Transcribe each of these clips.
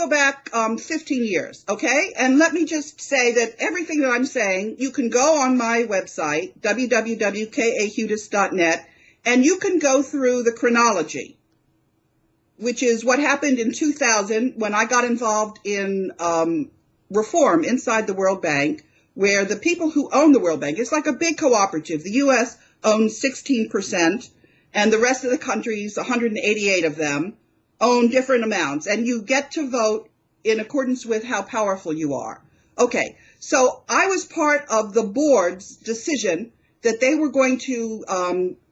go back 15 years, okay? And let me just say that everything that I'm saying, you can go on my website, www.kahutis.net, and you can go through the chronology, which is what happened in 2000 when I got involved in reform inside the World Bank, where the people who own the World Bank, it's like a big cooperative. The U.S. owns 16%, and the rest of the countries, 188 of them, own different amounts. And you get to vote in accordance with how powerful you are. Okay, so I was part of the board's decision that they were going to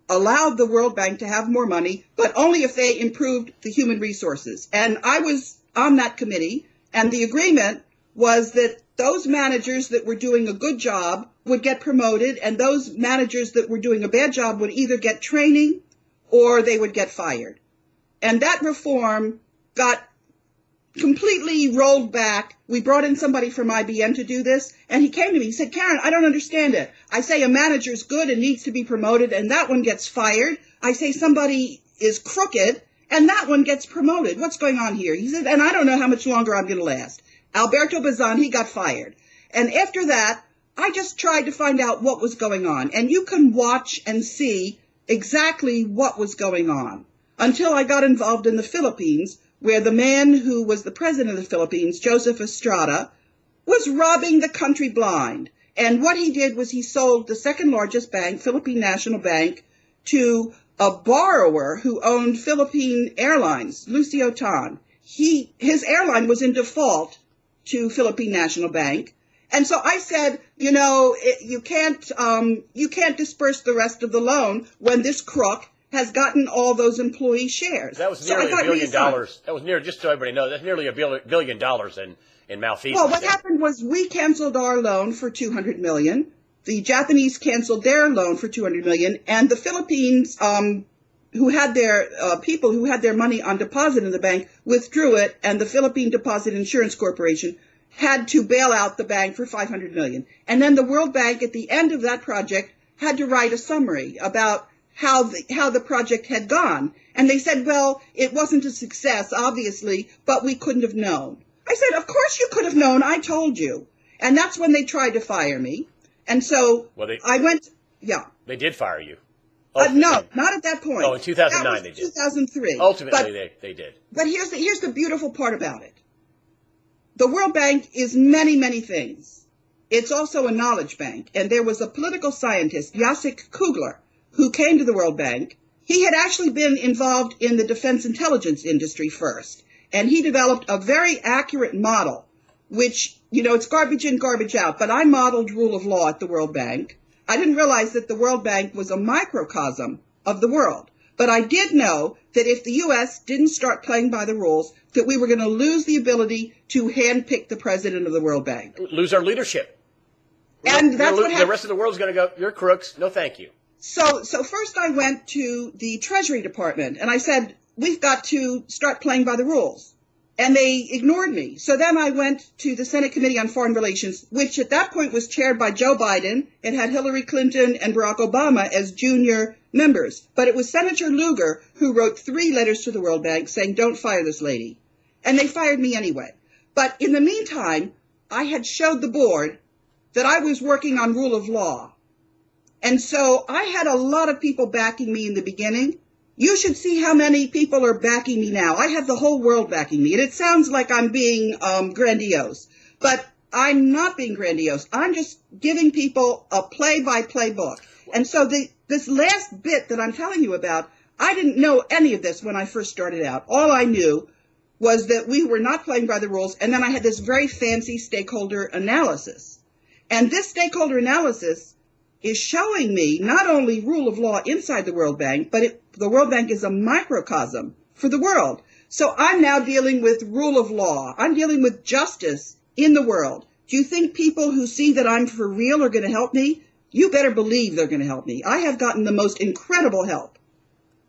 allow the World Bank to have more money, but only if they improved the human resources. And I was on that committee, and the agreement was that those managers that were doing a good job would get promoted, and those managers that were doing a bad job would either get training or they would get fired. And that reform got completely rolled back. We brought in somebody from IBM to do this, and he came to me. He said, Karen, I don't understand it. I say a manager's good and needs to be promoted, and that one gets fired. I say somebody is crooked, and that one gets promoted. What's going on here? He said, and I don't know how much longer I'm going to last. Alberto Bazan, he got fired. And after that, I just tried to find out what was going on. And you can watch and see exactly what was going on until I got involved in the Philippines, where the man who was the president of the Philippines, Joseph Estrada, was robbing the country blind. And what he did was he sold the second largest bank, Philippine National Bank, to a borrower who owned Philippine Airlines, Lucio Tan. His airline was in default to Philippine National Bank. And so I said, you know, you can't disperse the rest of the loan when this crook has gotten all those employee shares. That was nearly $1 billion. That was near, just so everybody knows, that's nearly $1 billion in malfeasance. Well, what happened was we canceled our loan for $200 million. The Japanese canceled their loan for $200 million, and the Philippines, who had their people who had their money on deposit in the bank, withdrew it, and the Philippine Deposit Insurance Corporation had to bail out the bank for $500 million. And then the World Bank, at the end of that project, had to write a summary about how the project had gone. And they said, well, it wasn't a success, obviously, but we couldn't have known. I said, of course you could have known. I told you. And that's when they tried to fire me. And so I went, yeah. They did fire you. No, not at that point. Oh, in 2009 they did. 2003. Ultimately, they did. But here's the beautiful part about it. The World Bank is many, many things. It's also a knowledge bank. And there was a political scientist, Jacek Kugler, who came to the World Bank. He had actually been involved in the defense intelligence industry first. And he developed a very accurate model, which, you know, it's garbage in, garbage out. But I modeled rule of law at the World Bank. I didn't realize that the World Bank was a microcosm of the world. But I did know that if the U.S. didn't start playing by the rules, that we were going to lose the ability to handpick the president of the World Bank. Lose our leadership. And that's what happened. The rest of the world's going to go, you're crooks, no thank you. So first I went to the Treasury Department, and I said, we've got to start playing by the rules. And they ignored me. So then I went to the Senate Committee on Foreign Relations, which at that point was chaired by Joe Biden. It had Hillary Clinton and Barack Obama as junior members. But it was Senator Lugar who wrote 3 letters to the World Bank saying, don't fire this lady. And they fired me anyway. But in the meantime, I had showed the board that I was working on rule of law. And so I had a lot of people backing me in the beginning. You should see how many people are backing me now. I have the whole world backing me. And it sounds like I'm being grandiose. But I'm not being grandiose. I'm just giving people a play-by-play book. And so this last bit that I'm telling you about, I didn't know any of this when I first started out. All I knew was that we were not playing by the rules. And then I had this very fancy stakeholder analysis. And this stakeholder analysis is showing me not only rule of law inside the World Bank, but the World Bank is a microcosm for the world. So I'm now dealing with rule of law. I'm dealing with justice in the world. Do you think people who see that I'm for real are going to help me? You better believe they're going to help me. I have gotten the most incredible help.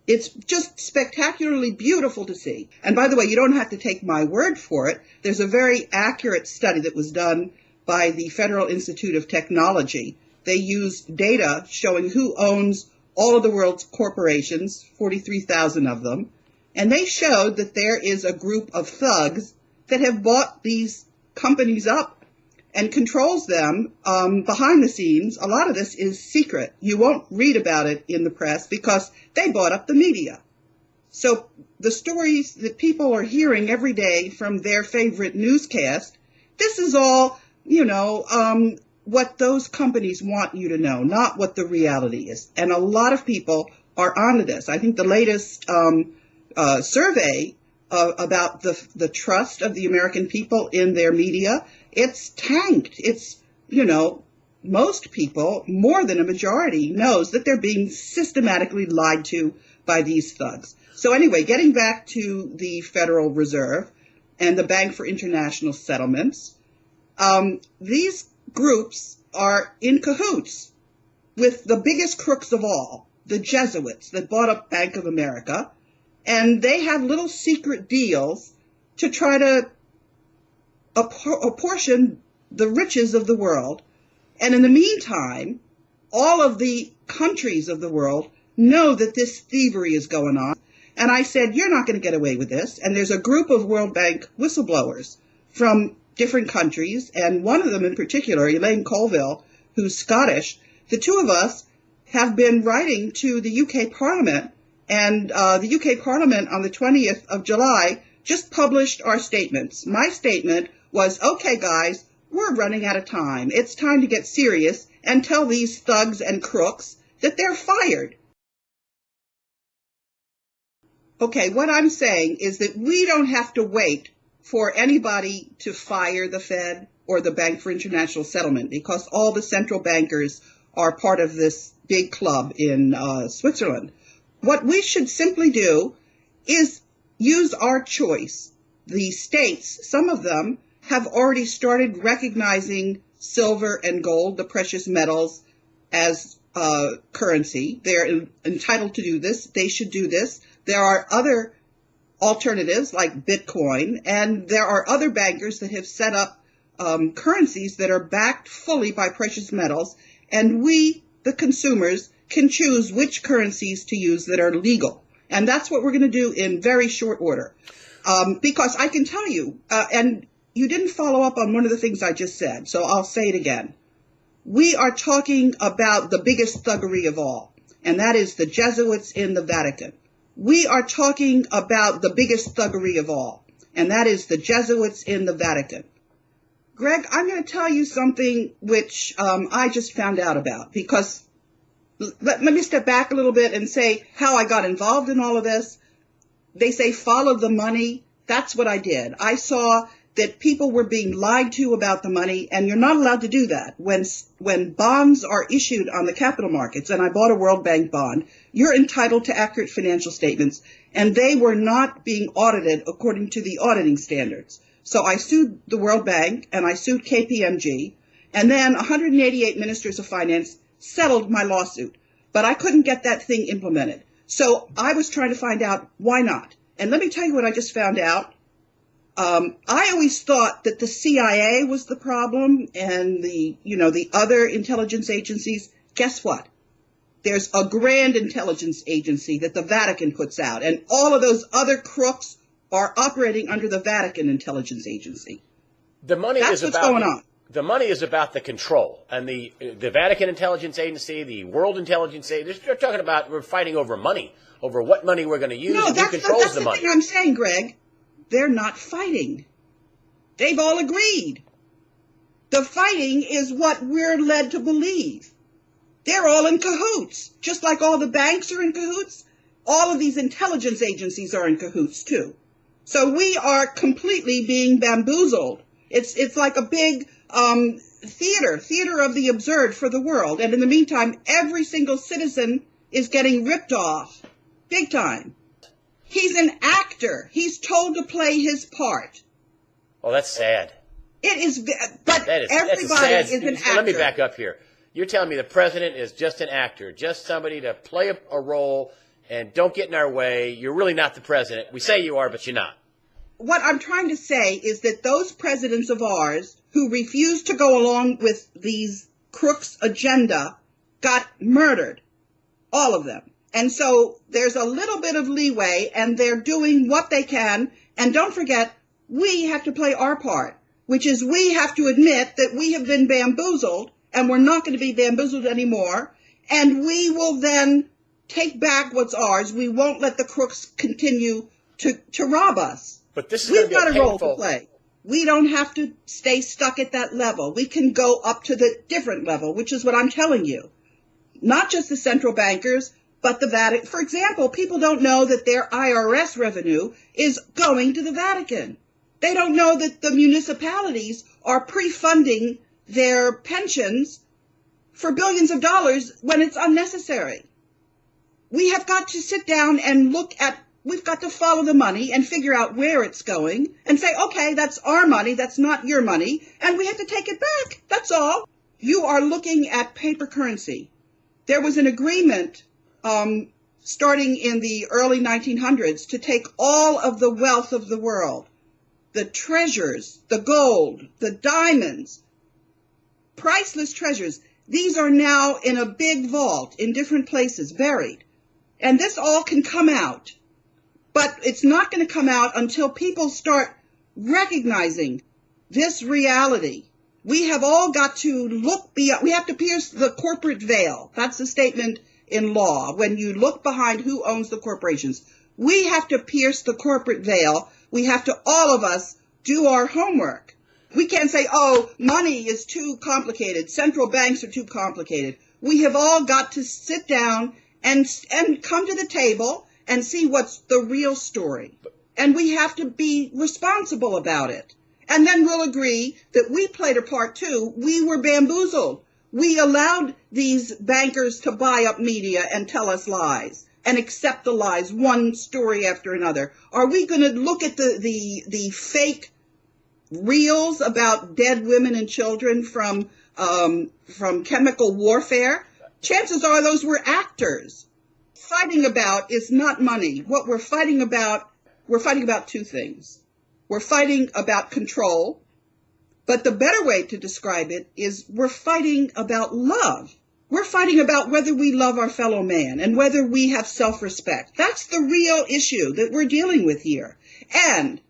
It's just spectacularly beautiful to see. And by the way, you don't have to take my word for it. There's a very accurate study that was done by the Federal Institute of Technology. They used data showing who owns all of the world's corporations, 43,000 of them. And they showed that there is a group of thugs that have bought these companies up and controls them behind the scenes. A lot of this is secret. You won't read about it in the press because they bought up the media. So the stories that people are hearing every day from their favorite newscast, this is all, what those companies want you to know, not what the reality is. And a lot of people are onto this. I think the latest survey about the trust of the American people in their media, it's tanked. It's, most people, more than a majority, knows that they're being systematically lied to by these thugs. So anyway, getting back to the Federal Reserve and the Bank for International Settlements, these groups are in cahoots with the biggest crooks of all, the Jesuits that bought up Bank of America, and they have little secret deals to try to apportion the riches of the world. And in the meantime, all of the countries of the world know that this thievery is going on. And I said, you're not going to get away with this. And there's a group of World Bank whistleblowers from different countries, and one of them in particular, Elaine Colville, who's Scottish. The two of us have been writing to the UK Parliament, and the UK Parliament on the 20th of July just published our statements. My statement was, okay, guys, we're running out of time. It's time to get serious and tell these thugs and crooks that they're fired. Okay, what I'm saying is that we don't have to wait for anybody to fire the Fed or the Bank for International Settlement, because all the central bankers are part of this big club in Switzerland. What we should simply do is use our choice. The states, some of them, have already started recognizing silver and gold, the precious metals, as currency. They're entitled to do this. They should do this. There are other alternatives like Bitcoin, and there are other bankers that have set up currencies that are backed fully by precious metals, and we, the consumers, can choose which currencies to use that are legal. And that's what we're going to do in very short order. Because I can tell you, and you didn't follow up on one of the things I just said, so I'll say it again. We are talking about the biggest thuggery of all, and that is the Jesuits in the Vatican. We are talking about the biggest thuggery of all, and that is the Jesuits in the Vatican. Greg, I'm going to tell you something which I just found out about, because let me step back a little bit and say how I got involved in all of this. They say follow the money. That's what I did. I saw that people were being lied to about the money, and you're not allowed to do that. When bonds are issued on the capital markets, and I bought a World Bank bond, you're entitled to accurate financial statements, and they were not being audited according to the auditing standards. So I sued the World Bank, and I sued KPMG, and then 188 ministers of finance settled my lawsuit. But I couldn't get that thing implemented. So I was trying to find out why not. And let me tell you what I just found out. I always thought that the CIA was the problem and the other intelligence agencies. Guess what? There's a grand intelligence agency that the Vatican puts out, and all of those other crooks are operating under the Vatican intelligence agency. The money That's what's going on. The money is about the control, and the Vatican intelligence agency, the World Intelligence Agency, they're talking about we're fighting over money, over what money we're going to use, and who controls the money. Thing I'm saying, Greg. They're not fighting. They've all agreed. The fighting is what we're led to believe. They're all in cahoots. Just like all the banks are in cahoots, all of these intelligence agencies are in cahoots too. So we are completely being bamboozled. It's like a big theater of the absurd for the world. And in the meantime, every single citizen is getting ripped off big time. He's an actor. He's told to play his part. Well, that's sad. It is, but everybody is an actor. Let me back up here. You're telling me the president is just an actor, just somebody to play a role and don't get in our way. You're really not the president. We say you are, but you're not. What I'm trying to say is that those presidents of ours who refused to go along with these crooks' agenda got murdered. All of them. And so there's a little bit of leeway, and they're doing what they can. And don't forget, we have to play our part, which is we have to admit that we have been bamboozled and we're not going to be bamboozled anymore. And we will then take back what's ours. We won't let the crooks continue to rob us. But this is We've got a role painful to play. We don't have to stay stuck at that level. We can go up to the different level, which is what I'm telling you. Not just the central bankers, but the Vatican. For example, people don't know that their IRS revenue is going to the Vatican. They don't know that the municipalities are pre-funding their pensions for billions of dollars when it's unnecessary. We have got to sit down and we've got to follow the money and figure out where it's going and say, okay, that's our money, that's not your money, and we have to take it back. That's all. You are looking at paper currency. There was an agreement starting in the early 1900s to take all of the wealth of the world, the treasures, the gold, the diamonds, priceless treasures. These are now in a big vault in different places, buried. And this all can come out. But it's not going to come out until people start recognizing this reality. We have all got to look beyond. We have to pierce the corporate veil. That's the statement in law. When you look behind who owns the corporations, we have to pierce the corporate veil. We have to, all of us, do our homework. We can't say, oh, money is too complicated. Central banks are too complicated. We have all got to sit down and come to the table and see what's the real story. And we have to be responsible about it. And then we'll agree that we played a part too. We were bamboozled. We allowed these bankers to buy up media and tell us lies and accept the lies, one story after another. Are we going to look at the fake reels about dead women and children from chemical warfare? Chances are those were actors. Fighting about is not money. What we're fighting about two things. We're fighting about control, but the better way to describe it is we're fighting about love. We're fighting about whether we love our fellow man and whether we have self-respect. That's the real issue that we're dealing with here. And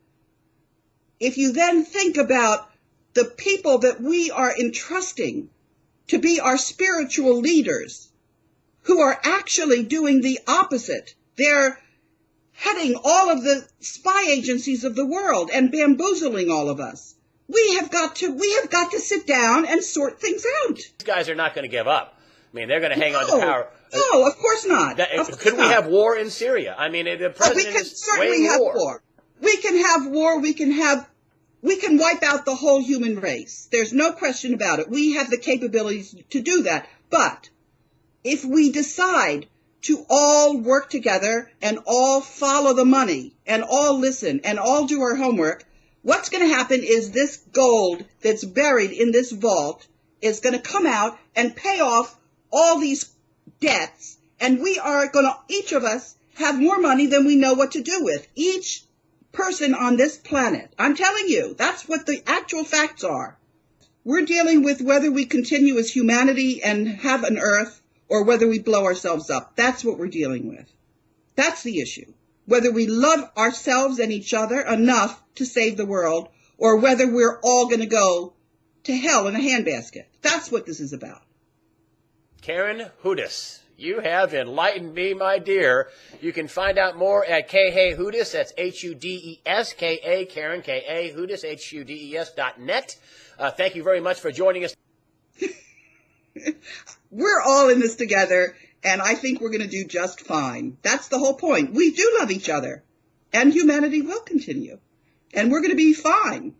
if you then think about the people that we are entrusting to be our spiritual leaders, who are actually doing the opposite. They're heading all of the spy agencies of the world and bamboozling all of us. We have got to sit down and sort things out. These guys are not going to give up. I mean, they're going to hang on to power. No, of course not. Could we have war in Syria? I mean, the president is weighing war. We can have war. We can wipe out the whole human race. There's no question about it. We have the capabilities to do that. But if we decide to all work together and all follow the money and all listen and all do our homework, what's going to happen is this gold that's buried in this vault is going to come out and pay off all these debts. And we are going to, each of us, have more money than we know what to do with. Each person on this planet. I'm telling you, that's what the actual facts are. We're dealing with whether we continue as humanity and have an earth or whether we blow ourselves up. That's what we're dealing with. That's the issue. Whether we love ourselves and each other enough to save the world, or whether we're all going to go to hell in a handbasket. That's what this is about. Karen Hudes, you have enlightened me, my dear. You can find out more at K-Hey Hudes. That's Hudes, K-A, Karen, K-A, Hudes, Hudes.net. Thank you very much for joining us. We're all in this together, and I think we're going to do just fine. That's the whole point. We do love each other, and humanity will continue, and we're going to be fine.